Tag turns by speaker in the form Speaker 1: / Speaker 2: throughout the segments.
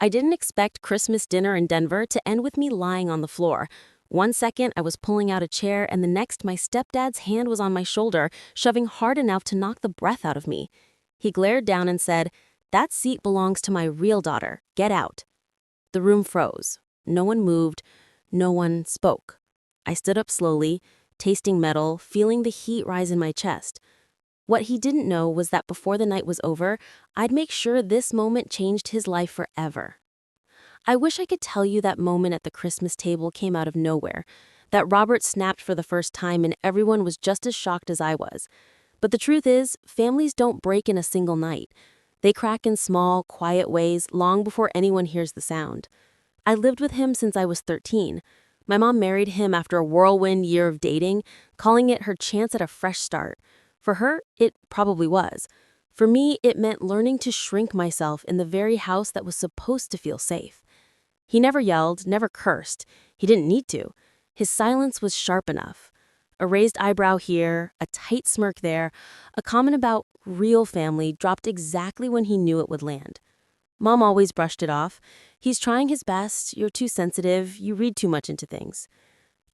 Speaker 1: I didn't expect Christmas dinner in Denver to end with me lying on the floor. One second, I was pulling out a chair, and the next, my stepdad's hand was on my shoulder, shoving hard enough to knock the breath out of me. He glared down and said, "That seat belongs to my real daughter. Get out." The room froze. No one moved. No one spoke. I stood up slowly, tasting metal, feeling the heat rise in my chest. What he didn't know was that before the night was over, I'd make sure this moment changed his life forever. I wish I could tell you that moment at the Christmas table came out of nowhere, that Robert snapped for the first time and everyone was just as shocked as I was. But the truth is, families don't break in a single night. They crack in small, quiet ways long before anyone hears the sound. I lived with him since I was 13. My mom married him after a whirlwind year of dating, calling it her chance at a fresh start. For her, it probably was. For me, it meant learning to shrink myself in the very house that was supposed to feel safe. He never yelled, never cursed. He didn't need to. His silence was sharp enough. A raised eyebrow here, a tight smirk there, a comment about real family dropped exactly when he knew it would land. Mom always brushed it off. "He's trying his best, you're too sensitive, you read too much into things."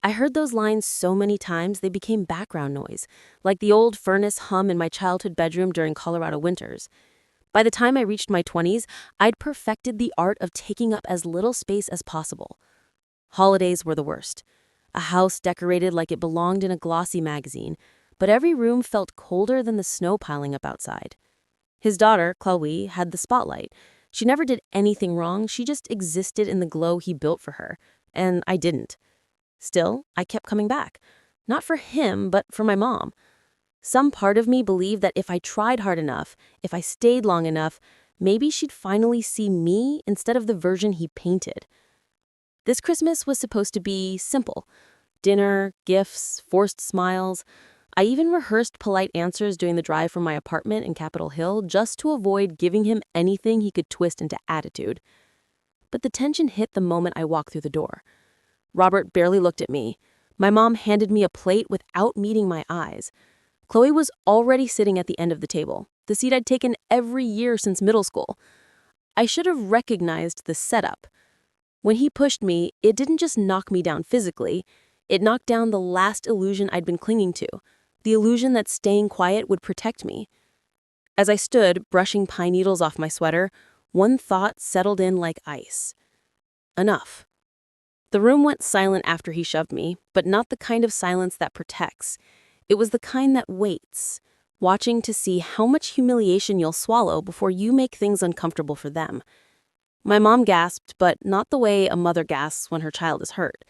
Speaker 1: I heard those lines so many times they became background noise, like the old furnace hum in my childhood bedroom during Colorado winters. By the time I reached my 20s, I'd perfected the art of taking up as little space as possible. Holidays were the worst. A house decorated like it belonged in a glossy magazine, but every room felt colder than the snow piling up outside. His daughter, Chloe, had the spotlight. She never did anything wrong, she just existed in the glow he built for her, and I didn't. Still, I kept coming back. Not for him, but for my mom. Some part of me believed that if I tried hard enough, if I stayed long enough, maybe she'd finally see me instead of the version he painted. This Christmas was supposed to be simple. Dinner, gifts, forced smiles. I even rehearsed polite answers during the drive from my apartment in Capitol Hill just to avoid giving him anything he could twist into attitude. But the tension hit the moment I walked through the door. Robert barely looked at me. My mom handed me a plate without meeting my eyes. Chloe was already sitting at the end of the table, the seat I'd taken every year since middle school. I should have recognized the setup. When he pushed me, it didn't just knock me down physically, it knocked down the last illusion I'd been clinging to, the illusion that staying quiet would protect me. As I stood, brushing pine needles off my sweater, one thought settled in like ice. Enough. The room went silent after he shoved me, but not the kind of silence that protects. It was the kind that waits, watching to see how much humiliation you'll swallow before you make things uncomfortable for them. My mom gasped, but not the way a mother gasps when her child is hurt.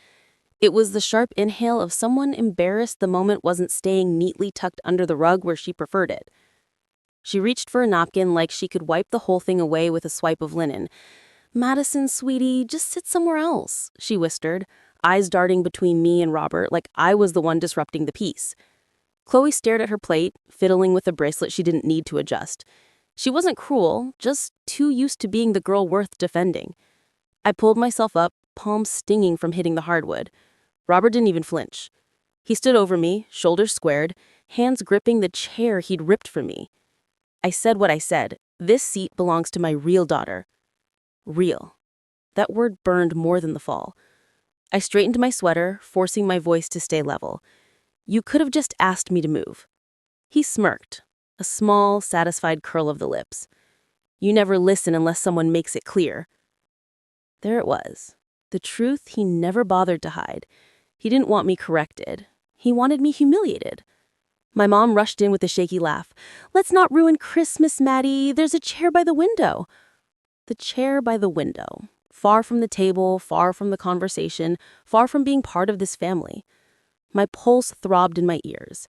Speaker 1: It was the sharp inhale of someone embarrassed the moment wasn't staying neatly tucked under the rug where she preferred it. She reached for a napkin like she could wipe the whole thing away with a swipe of linen. "Madison, sweetie, just sit somewhere else," she whispered, eyes darting between me and Robert like I was the one disrupting the peace. Chloe stared at her plate, fiddling with a bracelet she didn't need to adjust. She wasn't cruel, just too used to being the girl worth defending. I pulled myself up, palms stinging from hitting the hardwood. Robert didn't even flinch. He stood over me, shoulders squared, hands gripping the chair he'd ripped from me. I said what I said. This seat belongs to my real daughter. Real. That word burned more than the fall. I straightened my sweater, forcing my voice to stay level. "You could have just asked me to move." He smirked, a small, satisfied curl of the lips. "You never listen unless someone makes it clear." There it was. The truth he never bothered to hide. He didn't want me corrected. He wanted me humiliated. My mom rushed in with a shaky laugh. "Let's not ruin Christmas, Maddie. There's a chair by the window." The chair by the window. Far from the table, far from the conversation, far from being part of this family. My pulse throbbed in my ears.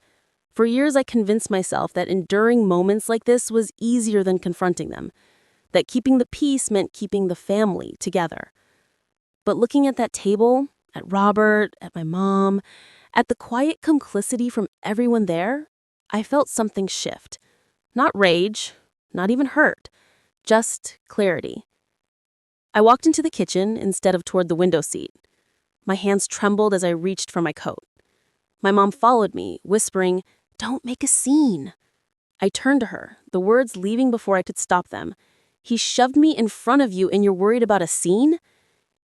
Speaker 1: For years, I convinced myself that enduring moments like this was easier than confronting them, that keeping the peace meant keeping the family together. But looking at that table, at Robert, at my mom, at the quiet complicity from everyone there, I felt something shift. Not rage, not even hurt, just clarity. I walked into the kitchen instead of toward the window seat. My hands trembled as I reached for my coat. My mom followed me, whispering, "Don't make a scene." I turned to her, the words leaving before I could stop them. He shoved me in front of you and you're worried about a scene?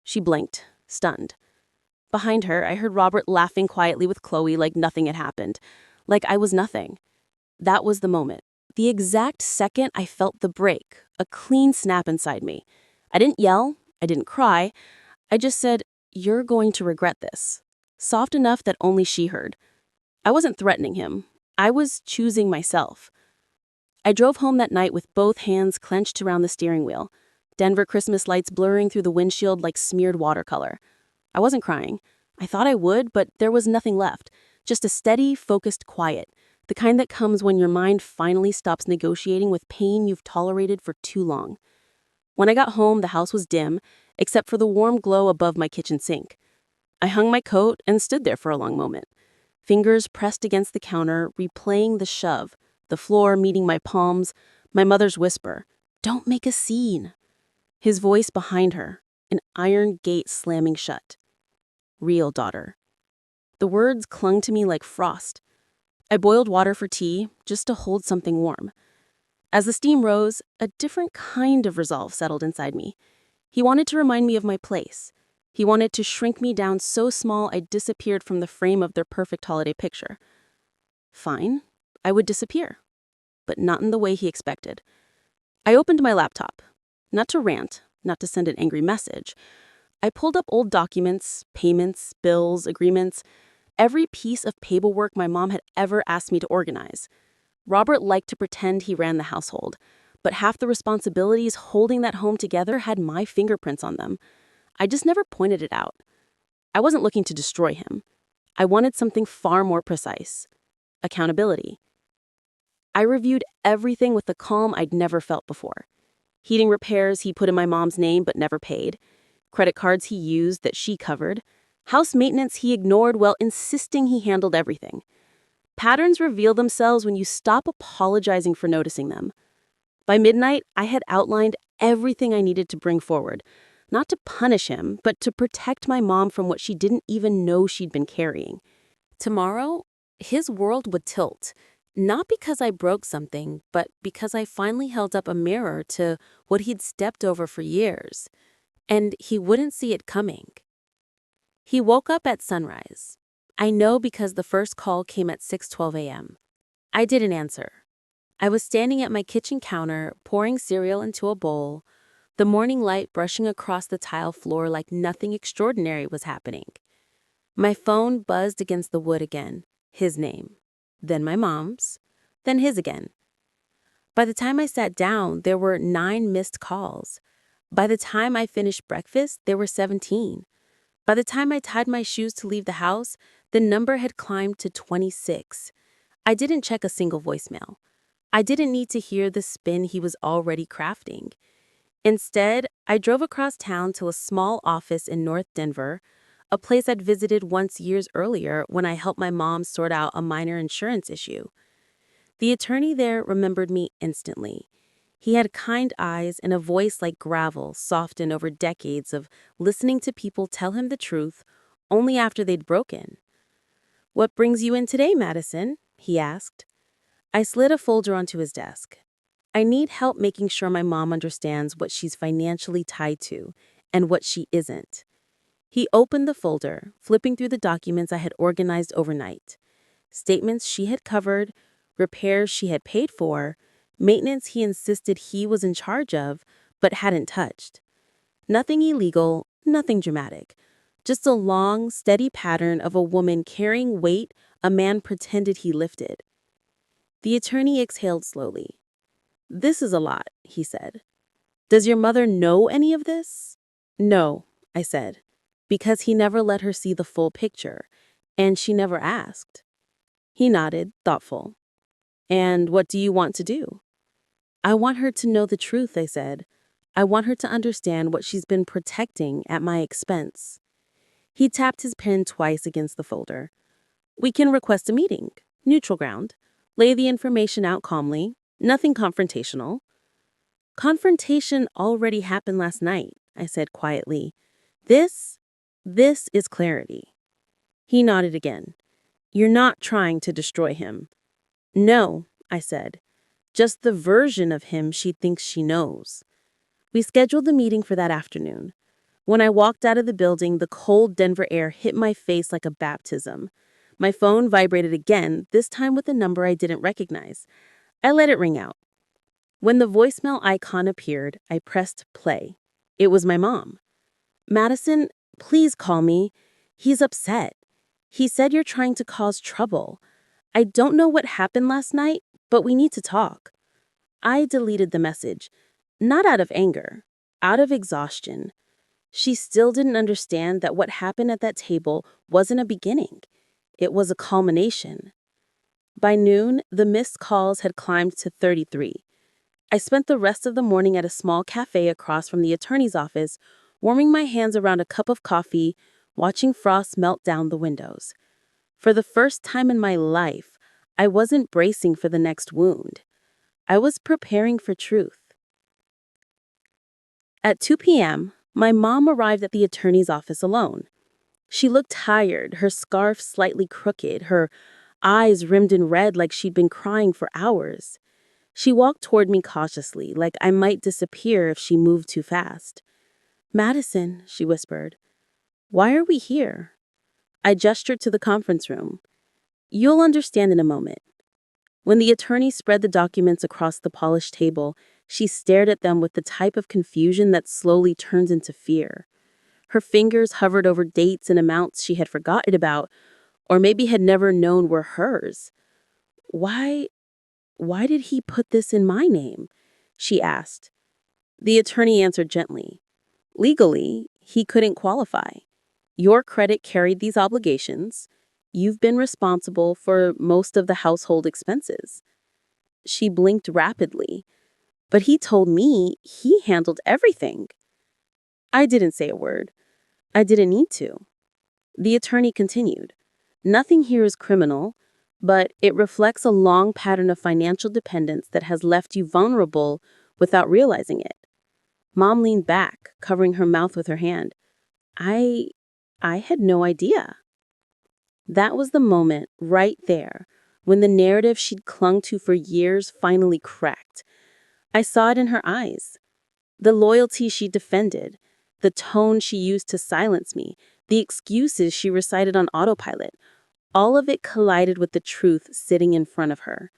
Speaker 1: She blinked, stunned. Behind her, I heard Robert laughing quietly with Chloe like nothing had happened, like I was nothing. That was the moment. The exact second I felt the break, a clean snap inside me. I didn't yell, I didn't cry, I just said, "You're going to regret this." Soft enough that only she heard. I wasn't threatening him. I was choosing myself. I drove home that night with both hands clenched around the steering wheel, Denver Christmas lights blurring through the windshield like smeared watercolor. I wasn't crying. I thought I would, but there was nothing left. Just a steady, focused quiet, the kind that comes when your mind finally stops negotiating with pain you've tolerated for too long. When I got home, the house was dim, except for the warm glow above my kitchen sink. I hung my coat and stood there for a long moment, fingers pressed against the counter, replaying the shove, the floor meeting my palms, my mother's whisper, "Don't make a scene." His voice behind her, an iron gate slamming shut. "Real daughter." The words clung to me like frost. I boiled water for tea, just to hold something warm. As the steam rose, a different kind of resolve settled inside me. He wanted to remind me of my place. He wanted to shrink me down so small I disappeared from the frame of their perfect holiday picture. Fine, I would disappear, but not in the way he expected. I opened my laptop, not to rant, not to send an angry message. I pulled up old documents, payments, bills, agreements, every piece of paperwork my mom had ever asked me to organize. Robert liked to pretend he ran the household, but half the responsibilities holding that home together had my fingerprints on them. I just never pointed it out. I wasn't looking to destroy him. I wanted something far more precise: accountability. I reviewed everything with the calm I'd never felt before. Heating repairs he put in my mom's name but never paid, credit cards he used that she covered, house maintenance he ignored while insisting he handled everything. Patterns reveal themselves when you stop apologizing for noticing them. By midnight, I had outlined everything I needed to bring forward, not to punish him, but to protect my mom from what she didn't even know she'd been carrying. Tomorrow, his world would tilt, not because I broke something, but because I finally held up a mirror to what he'd stepped over for years, and he wouldn't see it coming. He woke up at sunrise. I know because the first call came at 6:12 a.m. I didn't answer. I was standing at my kitchen counter, pouring cereal into a bowl, the morning light brushing across the tile floor like nothing extraordinary was happening. My phone buzzed against the wood again, his name, then my mom's, then his again. By the time I sat down, there were 9 missed calls. By the time I finished breakfast, there were 17. By the time I tied my shoes to leave the house, the number had climbed to 26. I didn't check a single voicemail. I didn't need to hear the spin he was already crafting. Instead, I drove across town to a small office in North Denver, a place I'd visited once years earlier when I helped my mom sort out a minor insurance issue. The attorney there remembered me instantly. He had kind eyes and a voice like gravel softened over decades of listening to people tell him the truth only after they'd broken. "What brings you in today, Madison?" he asked. I slid a folder onto his desk. "I need help making sure my mom understands what she's financially tied to and what she isn't." He opened the folder, flipping through the documents I had organized overnight. Statements she had covered, repairs she had paid for, maintenance he insisted he was in charge of, but hadn't touched. Nothing illegal, nothing dramatic. Just a long, steady pattern of a woman carrying weight a man pretended he lifted. The attorney exhaled slowly. "This is a lot," he said. "Does your mother know any of this?" "No," I said, because he never let her see the full picture, and she never asked. He nodded, thoughtful. "And what do you want to do?" "I want her to know the truth," I said. "I want her to understand what she's been protecting at my expense." He tapped his pen twice against the folder. "We can request a meeting. Neutral ground. Lay the information out calmly. Nothing confrontational." "Confrontation already happened last night," I said quietly. This is clarity." He nodded again. "You're not trying to destroy him." "No," I said. "Just the version of him she thinks she knows." We scheduled the meeting for that afternoon. When I walked out of the building, the cold Denver air hit my face like a baptism. My phone vibrated again, this time with a number I didn't recognize. I let it ring out. When the voicemail icon appeared, I pressed play. It was my mom. "Madison, please call me. He's upset. He said you're trying to cause trouble. I don't know what happened last night, but we need to talk." I deleted the message, not out of anger, out of exhaustion. She still didn't understand that what happened at that table wasn't a beginning. It was a culmination. By noon, the missed calls had climbed to 33. I spent the rest of the morning at a small cafe across from the attorney's office, warming my hands around a cup of coffee, watching frost melt down the windows. For the first time in my life, I wasn't bracing for the next wound. I was preparing for truth. At 2 p.m., my mom arrived at the attorney's office alone. She looked tired, her scarf slightly crooked, her eyes rimmed in red like she'd been crying for hours. She walked toward me cautiously, like I might disappear if she moved too fast. "Madison," she whispered, "why are we here?" I gestured to the conference room. "You'll understand in a moment." When the attorney spread the documents across the polished table, she stared at them with the type of confusion that slowly turns into fear. Her fingers hovered over dates and amounts she had forgotten about, or maybe had never known were hers. Why did he put this in my name?" she asked. The attorney answered gently. "Legally, he couldn't qualify. Your credit carried these obligations. You've been responsible for most of the household expenses." She blinked rapidly. "But he told me he handled everything." I didn't say a word. I didn't need to. The attorney continued. "Nothing here is criminal, but it reflects a long pattern of financial dependence that has left you vulnerable without realizing it." Mom leaned back, covering her mouth with her hand. I had no idea." That was the moment, right there, when the narrative she'd clung to for years finally cracked. I saw it in her eyes. The loyalty she defended, the tone she used to silence me, the excuses she recited on autopilot, all of it collided with the truth sitting in front of her.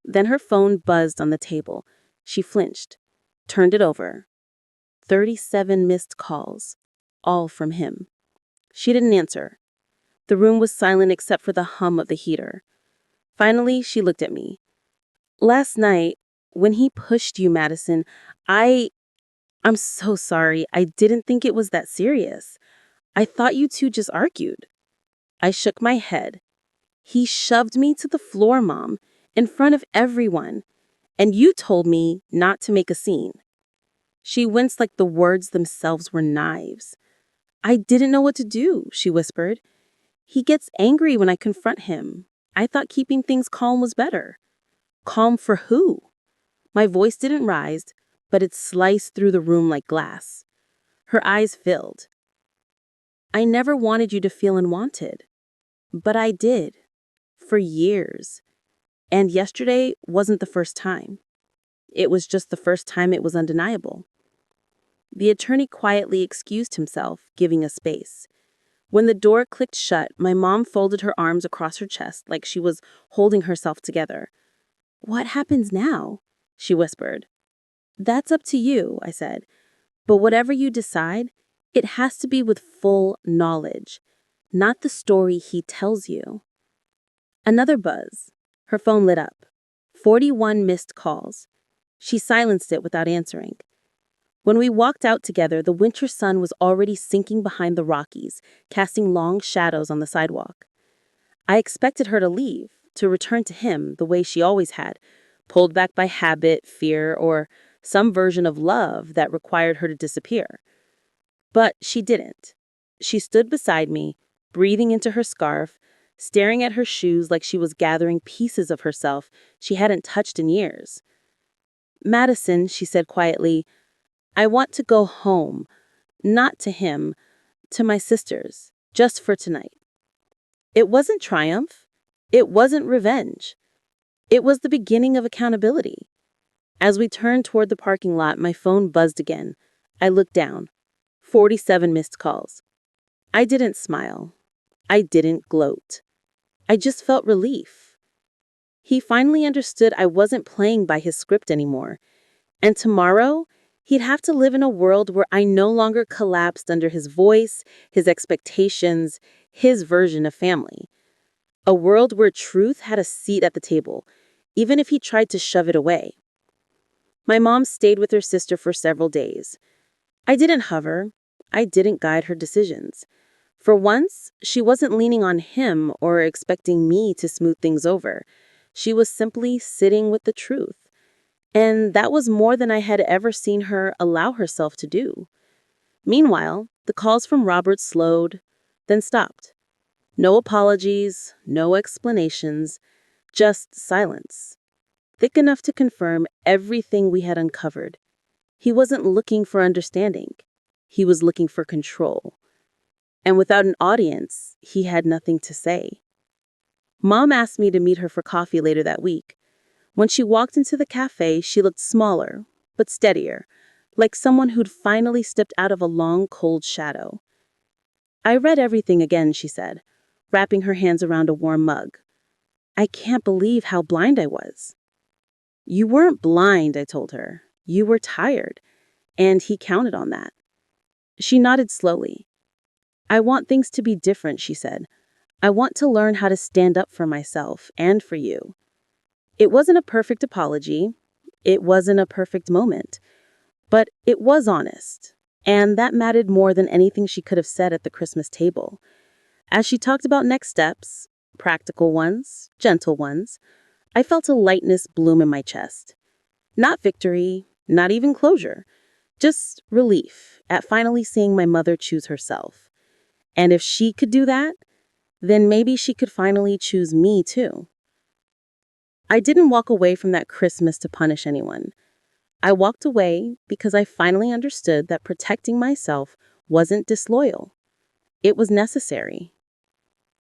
Speaker 1: Then her phone buzzed on the table. She flinched, turned it over. 37 missed calls, all from him. She didn't answer. The room was silent except for the hum of the heater. Finally, she looked at me. "Last night, when he pushed you, Madison, I'm so sorry. I didn't think it was that serious. I thought you two just argued." I shook my head. "He shoved me to the floor, Mom, in front of everyone. And you told me not to make a scene." She winced like the words themselves were knives. "I didn't know what to do," she whispered. "He gets angry when I confront him. I thought keeping things calm was better." Calm for who? My voice didn't rise, but it sliced through the room like glass. Her eyes filled. "I never wanted you to feel unwanted. But I did. For years. And yesterday wasn't the first time. It was just the first time it was undeniable." The attorney quietly excused himself, giving us space. When the door clicked shut, my mom folded her arms across her chest like she was holding herself together. "What happens now?" she whispered. "That's up to you," I said. "But whatever you decide, it has to be with full knowledge, not the story he tells you." Another buzz. Her phone lit up. 41 missed calls. She silenced it without answering. When we walked out together, the winter sun was already sinking behind the Rockies, casting long shadows on the sidewalk. I expected her to leave, to return to him the way she always had, pulled back by habit, fear, or some version of love that required her to disappear. But she didn't. She stood beside me, breathing into her scarf, staring at her shoes like she was gathering pieces of herself she hadn't touched in years. "Madison," she said quietly, "I want to go home. Not to him, to my sisters, just for tonight." It wasn't triumph. It wasn't revenge. It was the beginning of accountability. As we turned toward the parking lot, my phone buzzed again. I looked down. 47 missed calls. I didn't smile. I didn't gloat. I just felt relief. He finally understood I wasn't playing by his script anymore. And tomorrow, he'd have to live in a world where I no longer collapsed under his voice, his expectations, his version of family. A world where truth had a seat at the table, even if he tried to shove it away. My mom stayed with her sister for several days. I didn't hover. I didn't guide her decisions. For once, she wasn't leaning on him or expecting me to smooth things over. She was simply sitting with the truth. And that was more than I had ever seen her allow herself to do. Meanwhile, the calls from Robert slowed, then stopped. No apologies, no explanations, just silence. Thick enough to confirm everything we had uncovered. He wasn't looking for understanding. He was looking for control. And without an audience, he had nothing to say. Mom asked me to meet her for coffee later that week. When she walked into the cafe, she looked smaller, but steadier, like someone who'd finally stepped out of a long, cold shadow. I read everything again, she said, wrapping her hands around a warm mug. I can't believe how blind I was. You weren't blind, I told her. You were tired, and he counted on that. She nodded slowly. I want things to be different, she said. I want to learn how to stand up for myself and for you. It wasn't a perfect apology. It wasn't a perfect moment. But it was honest. And that mattered more than anything she could have said at the Christmas table. As she talked about next steps, practical ones, gentle ones, I felt a lightness bloom in my chest. Not victory, not even closure. Just relief at finally seeing my mother choose herself. And if she could do that, then maybe she could finally choose me too. I didn't walk away from that Christmas to punish anyone. I walked away because I finally understood that protecting myself wasn't disloyal. It was necessary.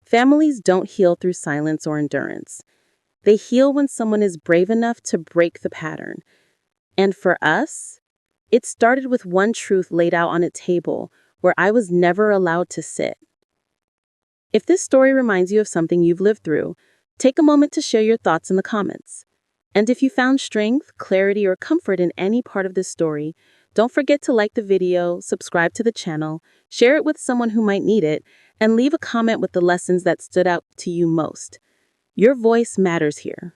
Speaker 1: Families don't heal through silence or endurance. They heal when someone is brave enough to break the pattern. And for us, it started with one truth laid out on a table where I was never allowed to sit. If this story reminds you of something you've lived through, take a moment to share your thoughts in the comments. And if you found strength, clarity, or comfort in any part of this story, don't forget to like the video, subscribe to the channel, share it with someone who might need it, and leave a comment with the lessons that stood out to you most. Your voice matters here.